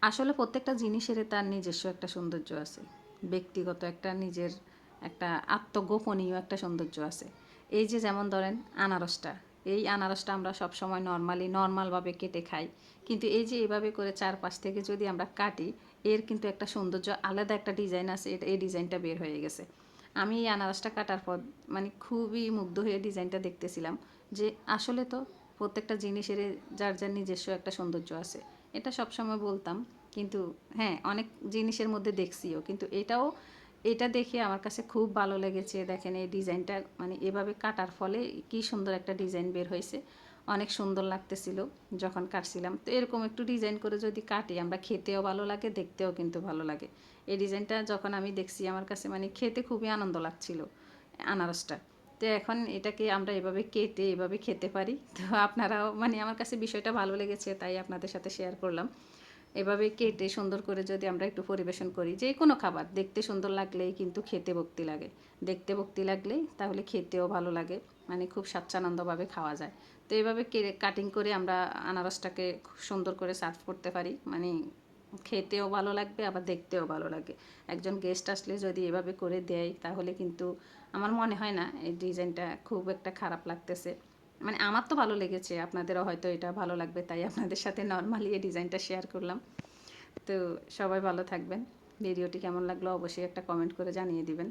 আসলে প্রত্যেকটা জিনিসের তার নিজস্ব একটা সৌন্দর্য আছে, ব্যক্তিগত একটা নিজের একটা আত্মগোপনীয় একটা সৌন্দর্য আছে। এই যে যেমন ধরেন আনারসটা, এই আনারসটা আমরা সবসময় নর্মালভাবে কেটে খাই, কিন্তু এই যে এভাবে করে চারপাশ থেকে যদি আমরা কাটি, এর কিন্তু একটা সৌন্দর্য আলাদা একটা ডিজাইন আছে, এটা এই ডিজাইনটা বের হয়ে গেছে। আমি এই আনারসটা কাটার পর মানে খুবই মুগ্ধ হয়ে ডিজাইনটা দেখতেছিলাম, যে আসলে তো প্রত্যেকটা জিনিসের যার যার নিজস্ব একটা সৌন্দর্য আছে। এটা সবসময় বলতাম, কিন্তু হ্যাঁ অনেক জিনিসের মধ্যে দেখছিও, কিন্তু এটা দেখে আমার কাছে খুব ভালো লেগেছে। দেখেন এই ডিজাইনটা মানে এভাবে কাটার ফলে কি সুন্দর একটা ডিজাইন বের হয়েছে, অনেক সুন্দর লাগতেছিল যখন কাটছিলাম। তো এরকম একটু ডিজাইন করে যদি কাটি আমরা, খেতেও ভালো লাগে, দেখতেও কিন্তু ভালো লাগে। এই ডিজাইনটা যখন আমি দেখছি আমার কাছে মানে খেতে খুবই আনন্দ লাগছিল আনারসটা। তো এখন এটাকে আমরা এভাবে কেটে এভাবে খেতে পারি। তো আপনারাও মানে আমার কাছে বিষয়টা ভালো লেগেছে, তাই আপনাদের সাথে শেয়ার করলাম। এভাবে কেটে সুন্দর করে যদি আমরা একটু পরিবেশন করি, যে কোনো খাবার দেখতে সুন্দর লাগলেই কিন্তু খেতে ভক্তি লাগে, দেখতে ভক্তি লাগলেই তাহলে খেতেও ভালো লাগে, মানে খুব স্বাচ্ছানন্দভাবে খাওয়া যায়। তো এইভাবে কাটিং করে আমরা আনারসটাকে খুব সুন্দর করে সার্ভ করতে পারি, মানে খেতেও ভালো লাগবে আবার দেখতেও ভালো লাগে। একজন গেস্ট আসলে যদি এভাবে করে দেয় তাহলে কিন্তু আমার মনে হয় না এই ডিজাইনটা খুব একটা খারাপ লাগতেছে। মানে আমার তো ভালো লেগেছে, আপনাদেরও হয়তো এটা ভালো লাগবে, তাই আপনাদের সাথে নর্মালি এই ডিজাইনটা শেয়ার করলাম। তো সবাই ভালো থাকবেন। ভিডিওটি কেমন লাগলো অবশ্যই একটা কমেন্ট করে জানিয়ে দিবেন।